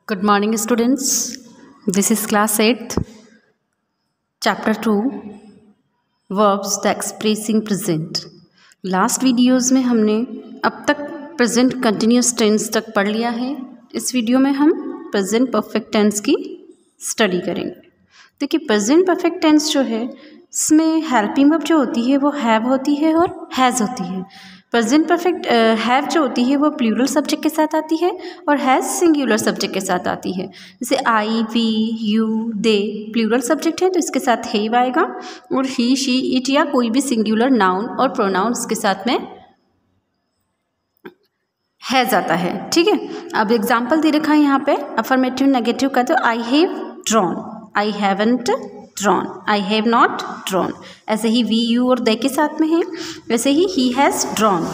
Good morning students. This is class 8th, chapter 2, verbs the expressing present. Last videos में हमने अब तक present continuous tense तक पढ़ लिया है। इस वीडियो में हम प्रेजेंट परफेक्ट टेंस की स्टडी करेंगे। देखिए प्रेजेंट परफेक्ट टेंस जो है इसमें हेल्पिंग वर्ब जो होती है वो हैव होती है और हैज़ होती है। प्रेजेंट परफेक्ट हैव जो होती है वो प्लूरल सब्जेक्ट के साथ आती है और हैज़ सिंगुलर सब्जेक्ट के साथ आती है। जैसे I, we, you, they plural subject है तो इसके साथ हैव आएगा और ही, शी, इट या कोई भी सिंगुलर नाउन और प्रोनाउंस के साथ में हैज़ आता है। ठीक है, अब एग्जाम्पल दे रखा है यहाँ पे अफर्मेटिव नेगेटिव का, तो I have drawn, I haven't drawn, I have not drawn. ऐसे ही वी, यू और दे के साथ में है, वैसे ही हैज़ ड्रॉन।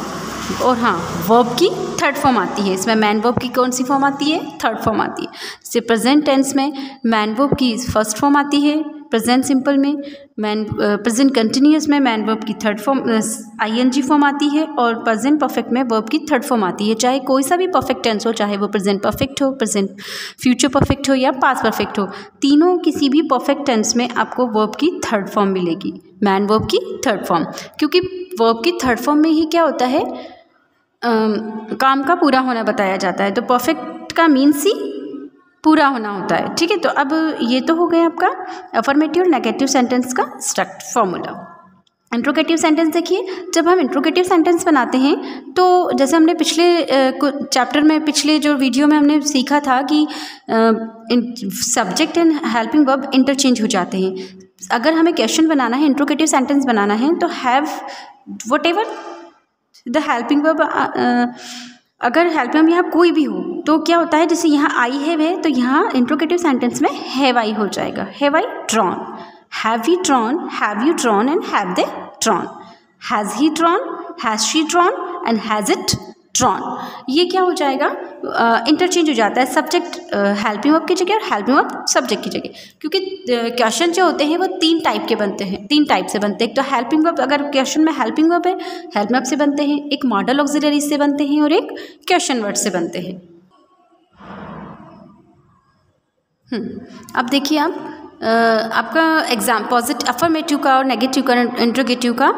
और हाँ, वर्ब की थर्ड फॉर्म आती है इसमें। मैन वर्ब की कौन सी फॉर्म आती है? थर्ड फॉर्म आती है। जैसे प्रेजेंट टेंस में मैन वर्ब की फर्स्ट फॉर्म आती है, प्रेजेंट सिंपल में प्रेजेंट कंटिन्यूअस में मैन वर्ब की थर्ड फॉर्म आईएनजी फॉर्म आती है और प्रेजेंट परफेक्ट में वर्ब की थर्ड फॉर्म आती है। चाहे कोई सा भी परफेक्ट टेंस हो, चाहे वो प्रेजेंट परफेक्ट हो, प्रेजेंट फ्यूचर परफेक्ट हो या पास्ट परफेक्ट हो, तीनों किसी भी परफेक्ट टेंस में आपको वर्ब की थर्ड फॉर्म मिलेगी, मैन वर्ब की थर्ड फॉर्म। क्योंकि वर्ब की थर्ड फॉर्म में ही क्या होता है, काम का पूरा होना बताया जाता है। तो परफेक्ट का मीन्स ही पूरा होना होता है। ठीक है, तो अब ये तो हो गया आपका अफर्मेटिव और नेगेटिव सेंटेंस का स्ट्रक्ट फॉर्मूला। इंट्रोगेटिव सेंटेंस देखिए, जब हम इंट्रोगेटिव सेंटेंस बनाते हैं तो जैसे हमने पिछले चैप्टर में, पिछले जो वीडियो में हमने सीखा था कि subject and helping verb interchange हो जाते हैं। अगर हमें क्वेश्चन बनाना है, इंट्रोगेटिव सेंटेंस बनाना है, तो have what ever the helping verb, अगर हेल्पिंग वर्ब यहाँ कोई भी हो तो क्या होता है, जैसे यहाँ आई हैव है तो यहाँ इंट्रोगेटिव सेंटेंस में हैव आई हो जाएगा। Have I drawn, have we drawn, have you drawn and have they drawn, has he drawn, has she drawn and has it drawn. ये क्या हो जाएगा, इंटरचेंज हो जाता है सब्जेक्ट हेल्पिंग वर्ब की जगह और हेल्पिंग वर्ब सब्जेक्ट की जगह। क्योंकि क्वेश्चन जो होते हैं वो तीन टाइप के बनते हैं, तीन टाइप से बनते हैं। एक तो हेल्पिंग वर्ब, अगर क्वेश्चन में हेल्पिंग वर्ब है, हेल्प वर्ब से बनते हैं, एक मॉडल ऑक्सिलरी से बनते हैं और एक क्वेश्चन वर्ड से बनते हैं। अब देखिए आप आपका एग्जाम पॉजिटिव अफर्मेटिव का और नेगेटिव का, इंट्रोगेटिव का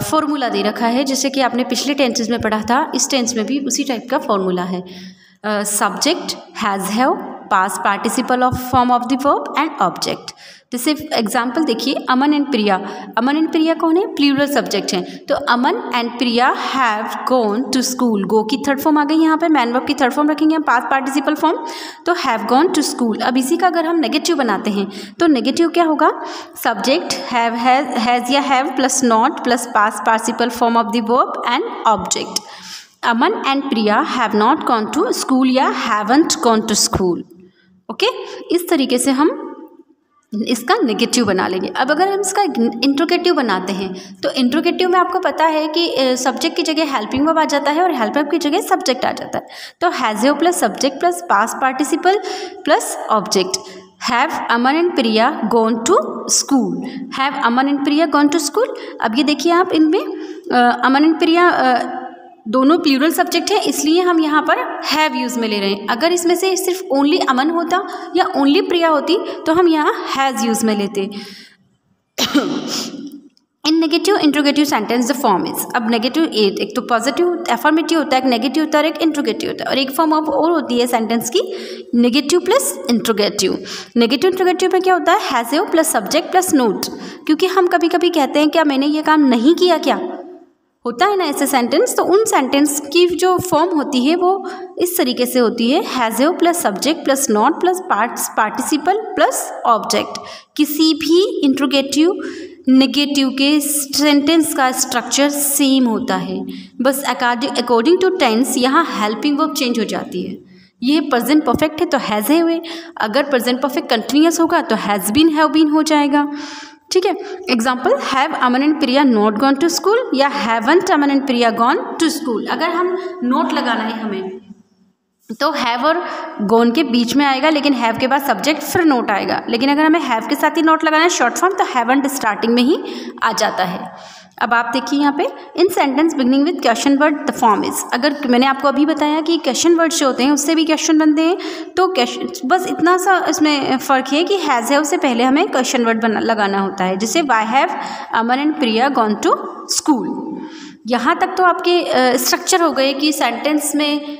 फॉर्मूला दे रखा है, जैसे कि आपने पिछले टेंसेस में पढ़ा था। इस टेंस में भी उसी टाइप का फॉर्मूला है। Subject has, have, past participle of form of the verb and object. जैसे एग्जाम्पल देखिए, अमन एंड प्रिया। अमन एंड प्रिया कौन है? प्लूरल सब्जेक्ट हैं। तो Aman and Priya have gone to school, go की थर्ड फॉर्म आ गई यहाँ पे, मैन वर्ब की थर्ड फॉर्म रखेंगे हम, पास्ट पार्टिसिपल फॉर्म, तो हैव गॉन टू स्कूल। अब इसी का अगर हम नेगेटिव बनाते हैं तो नेगेटिव क्या होगा, सब्जेक्ट हैव, हैज़ या have plus not plus past participle form of the verb and object. Aman and Priya have not gone to school या haven't gone to school. Okay, इस तरीके से हम इसका नेगेटिव बना लेंगे। अब अगर हम इसका इंट्रोगेटिव बनाते हैं तो इंट्रोगेटिव में आपको पता है कि सब्जेक्ट की जगह हेल्पिंग वर्ब आ जाता है और हेल्प वर्ब की जगह सब्जेक्ट आ जाता है। तो has have plus subject plus past participle plus object. Have Aman and Priya gone to school, have Aman and Priya gone to school. अब ये देखिए आप, इनमें अमन एंड प्रिया दोनों प्लूरल सब्जेक्ट है, इसलिए हम यहाँ पर हैव यूज़ में ले रहे हैं। अगर इसमें से सिर्फ ओनली अमन होता या ओनली प्रिया होती तो हम यहाँ हैज़ यूज़ में लेते। In negative interrogative sentence the form is, अब नेगेटिव एक तो पॉजिटिव एफर्मेटिव होता है, एक नेगेटिव होता है, एक इंट्रोगेटिव होता है, और एक फॉर्म ऑफ और होती है सेंटेंस की negative plus interrogative. Negative interrogative में क्या होता है, has have plus subject plus note. क्योंकि हम कभी कभी कहते हैं क्या मैंने ये काम नहीं किया, क्या होता है ना ऐसे सेंटेंस, तो उन सेंटेंस की जो फॉर्म होती है वो इस तरीके से होती है, has have plus subject plus not plus participle plus object. किसी भी इंट्रोगेटिव नेगेटिव के सेंटेंस का स्ट्रक्चर सेम होता है, बस अकॉर्डिंग टू टेंस यहाँ हेल्पिंग वर्ब चेंज हो जाती है। ये प्रेजेंट परफेक्ट है तो हैज़ हैव है, अगर प्रेजेंट परफेक्ट कंटिन्यूअस होगा तो हैज़ बीन, हैव बीन हो जाएगा। ठीक है, example have Aman and Priya not gone to school या haven't Aman and Priya gone to school. अगर हम नोट लगाना है हमें तो हैव और गॉन के बीच में आएगा, लेकिन हैव के बाद सब्जेक्ट फिर नोट आएगा। लेकिन अगर हमें हैव के साथ ही नोट लगाना है शॉर्ट फॉर्म, तो हैवंट स्टार्टिंग में ही आ जाता है। अब आप देखिए यहाँ पे, in sentence beginning with question word the form is, अगर मैंने आपको अभी बताया कि क्वेश्चन वर्ड जो होते हैं उससे भी क्वेश्चन बनते हैं, तो क्वेश्चन बस इतना सा इसमें फ़र्क है कि हैज़ है उससे पहले हमें क्वेश्चन वर्ड लगाना होता है। जैसे why have Aman and Priya gone to school. यहाँ तक तो आपके स्ट्रक्चर हो गए कि सेंटेंस में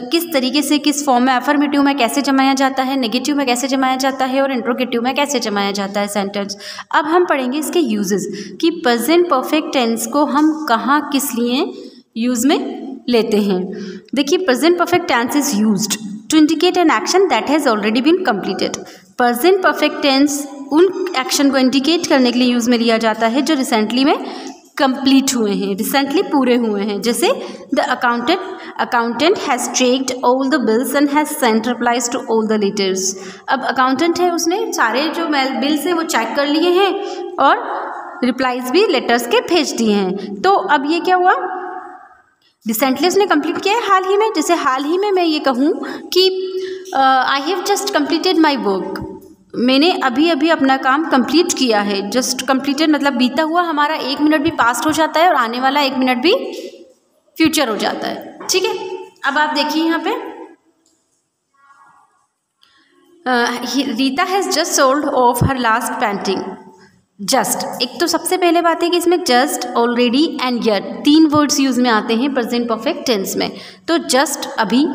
किस तरीके से, किस फॉर्म में, अफर्मेटिव में कैसे जमाया जाता है, नेगेटिव में कैसे जमाया जाता है और इंट्रोगेटिव में कैसे जमाया जाता है सेंटेंस। अब हम पढ़ेंगे इसके यूजेस कि प्रेजेंट परफेक्ट टेंस को हम कहाँ किस लिए यूज़ में लेते हैं। देखिए, present perfect tense is used to indicate an action that has already been completed. Present perfect tense उन एक्शन को इंडिकेट करने के लिए यूज़ में लिया जाता है जो रिसेंटली में कंप्लीट हुए हैं, रिसेंटली पूरे हुए हैं। जैसे the accountant has checked all the bills and has sent replies to all the letters. अब अकाउंटेंट है, उसने सारे जो बिल्स हैं वो चेक कर लिए हैं और रिप्लाइज भी लेटर्स के भेज दिए हैं। तो अब ये क्या हुआ, रिसेंटली उसने कंप्लीट किया है, हाल ही में। जैसे हाल ही में मैं ये कहूँ कि I have just completed my work, मैंने अभी अभी अपना काम कंप्लीट किया है। जस्ट कंप्लीटेड मतलब बीता हुआ हमारा 1 मिनट भी पास्ट हो जाता है और आने वाला 1 मिनट भी फ्यूचर हो जाता है। ठीक है, अब आप देखिए यहाँ पे, Rita has just sold of her last painting. Just, एक तो सबसे पहले बात है कि इसमें just, already and yet 3 words use में आते हैं प्रेजेंट परफेक्ट टेंस में। तो जस्ट अभी,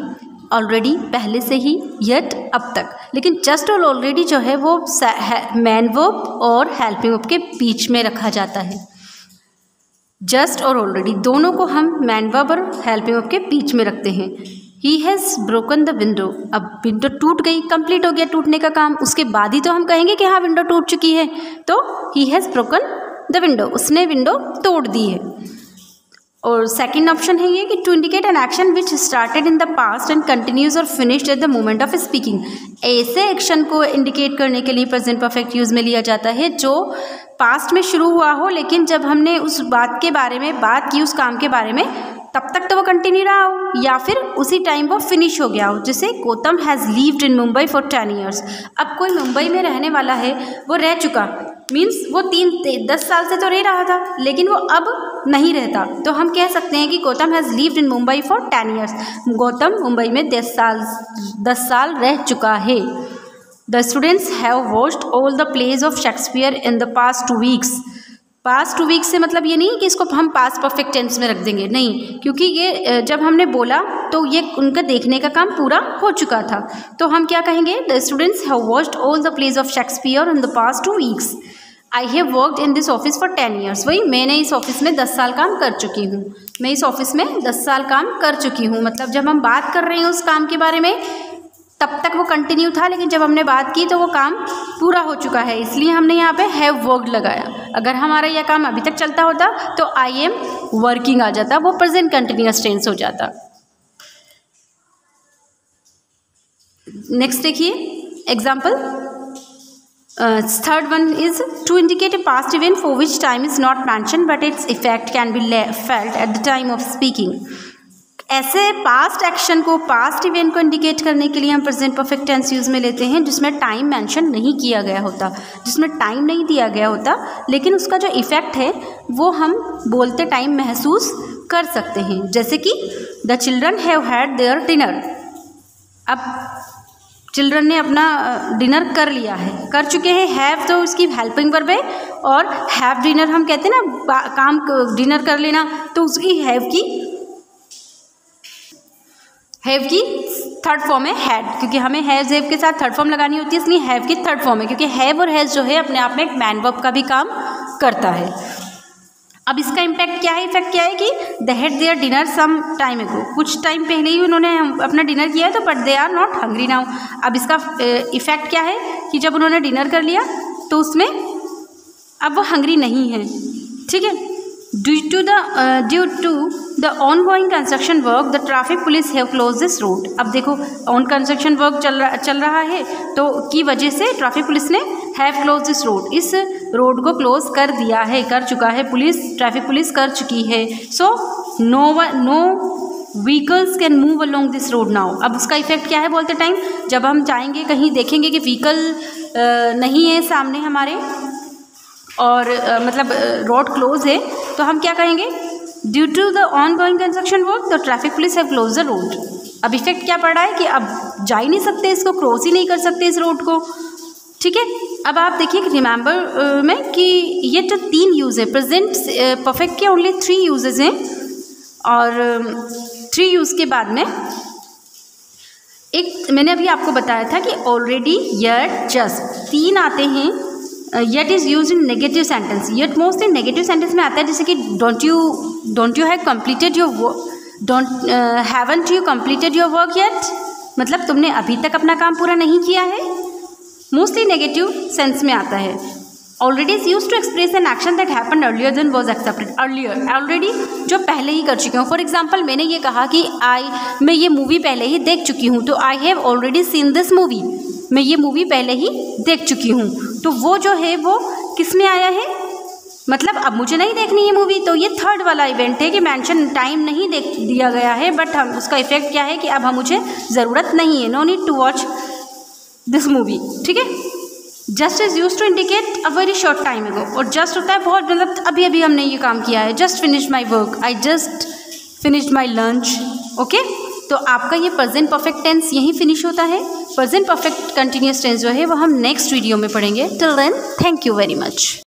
ऑलरेडी पहले से ही, येट अब तक। लेकिन जस्ट और ऑलरेडी जो है वो मैन वर्ब और हेल्पिंग वर्ब के बीच में रखा जाता है। जस्ट और ऑलरेडी दोनों को हम मैन वर्ब और हेल्पिंग वर्ब के बीच में रखते हैं। ही हैज़ ब्रोकन द विंडो, अब विंडो टूट गई, कंप्लीट हो गया टूटने का काम, उसके बाद ही तो हम कहेंगे कि हाँ विंडो टूट चुकी है। तो he has broken the window, उसने विंडो तोड़ दी है। और सेकंड ऑप्शन है ये कि to indicate an action which started in the past and continues और finished at the moment of speaking. ऐसे एक्शन को इंडिकेट करने के लिए प्रेजेंट परफेक्ट यूज़ में लिया जाता है जो पास्ट में शुरू हुआ हो, लेकिन जब हमने उस बात के बारे में बात की, उस काम के बारे में, तब तक तो वो कंटिन्यू रहा हो या फिर उसी टाइम वो फिनिश हो गया हो। जैसे Gautam has lived in Mumbai for 10 years। अब कोई मुंबई में रहने वाला है, वो रह चुका, मीन्स वो 10 साल से तो रह रहा था लेकिन वो अब नहीं रहता, तो हम कह सकते हैं कि Gautam has lived in Mumbai for 10 years। Gautam Mumbai में 10 साल रह चुका है। The students have watched all the plays of Shakespeare in the past 2 weeks। Past 2 weeks से मतलब ये नहीं कि इसको हम पास्ट परफेक्ट टेंस में रख देंगे, नहीं, क्योंकि ये जब हमने बोला तो ये उनका देखने का काम पूरा हो चुका था। तो हम क्या कहेंगे, the students have watched all the plays of Shakespeare in the past 2 weeks। I have worked in this office for 10 years। वही, मैंने इस ऑफिस में 10 साल काम कर चुकी हूँ, मैं इस ऑफिस में 10 साल काम कर चुकी हूँ। मतलब जब हम बात कर रहे हैं उस काम के बारे में तब तक वो कंटिन्यू था, लेकिन जब हमने बात की तो वो काम पूरा हो चुका है, इसलिए हमने यहाँ पे हैव वर्कड लगाया। अगर हमारा यह काम अभी तक चलता होता तो आई एम वर्किंग आ जाता, वो प्रेजेंट कंटिन्यूअस टेंस हो जाता। नेक्स्ट देखिए example, third one is to indicate a past event for which time is not mentioned but its effect can be felt at the time of speaking. ऐसे past action को, past event को indicate करने के लिए हम present perfect tense use में लेते हैं जिसमें टाइम मेंशन नहीं किया गया होता, जिसमें टाइम नहीं दिया गया होता, लेकिन उसका जो इफ़ेक्ट है वो हम बोलते टाइम महसूस कर सकते हैं। जैसे कि the children have had their dinner. अब चिल्ड्रन ने अपना डिनर कर लिया है, कर चुके हैं। हैव तो उसकी हेल्पिंग वर्ब है और हैव डिनर हम कहते हैं ना, काम डिनर कर लेना, तो उसकी हैव की थर्ड फॉर्म है हैड, क्योंकि हमें हैज़ हैव के साथ थर्ड फॉर्म लगानी होती है, इसलिए हैव की थर्ड फॉर्म है, क्योंकि हैव और हैज़ जो है अपने आप में एक मैन वर्ब का भी काम करता है। अब इसका इम्पैक्ट क्या है, इफेक्ट क्या है कि they had their dinner some time ago, कुछ टाइम पहले ही उन्होंने अपना डिनर किया है, तो but they are not hungry now. अब इसका इफेक्ट क्या है कि जब उन्होंने डिनर कर लिया तो उसमें अब वो हंग्री नहीं है। ठीक है, due to the ongoing construction work the traffic police have close this road. अब देखो ऑन कंस्ट्रक्शन वर्क चल रहा है, तो की वजह से ट्रैफिक पुलिस ने हैव क्लोज दिस रोड, इस रोड को क्लोज कर दिया है, कर चुका है पुलिस, ट्रैफिक पुलिस कर चुकी है। So no vehicles can move along this road now. अब उसका इफेक्ट क्या है बोलते टाइम, जब हम जाएंगे कहीं देखेंगे कि व्हीकल नहीं है सामने हमारे, और मतलब रोड क्लोज है, तो हम क्या कहेंगे, due to the ongoing construction work the traffic police have close the road. अब इफेक्ट क्या पड़ रहा है कि अब जा ही नहीं सकते, इसको क्रॉस ही नहीं कर सकते इस रोड को, ठीक है। अब आप देखिए रिमेंबर में कि ये जो 3 यूज़ है, प्रेजेंट परफेक्ट के ओनली 3 यूजेस हैं, और 3 यूज़ के बाद में एक मैंने अभी आपको बताया था कि ऑलरेडी, येट, जस्ट 3 आते हैं। Yet is use in negative sentence, yet mostly negative sentence में आता है, जैसे कि don't you have completed your work, haven't you completed your work yet, मतलब तुमने अभी तक अपना काम पूरा नहीं किया है, मोस्टली नेगेटिव सेंस में आता है। Already is use to express an action that happen earlier than was accepted, earlier already जो पहले ही कर चुके हूँ। फॉर एग्जाम्पल मैंने ये कहा कि मैं ये मूवी पहले ही देख चुकी हूँ, तो I have already seen this movie, मैं ये मूवी पहले ही देख चुकी हूँ, तो वो जो है वो किस में आया है, मतलब अब मुझे नहीं देखनी ये मूवी, तो ये थर्ड वाला इवेंट है कि मेंशन टाइम नहीं देख दिया गया है, बट हम उसका इफेक्ट क्या है कि अब हम मुझे ज़रूरत नहीं है, no need to watch this movie, ठीक है। Just is use to indicate a very short time ago, और जस्ट होता है बहुत, मतलब अभी अभी हमने ये काम किया है, just finish my work, I just finished my lunch, okay. तो आपका ये प्रेजेंट परफेक्ट टेंस यहीं फिनिश होता है। प्रेजेंट परफेक्ट कंटिन्यूस टेंस जो है वो हम नेक्स्ट वीडियो में पढ़ेंगे। Till then, thank you very much.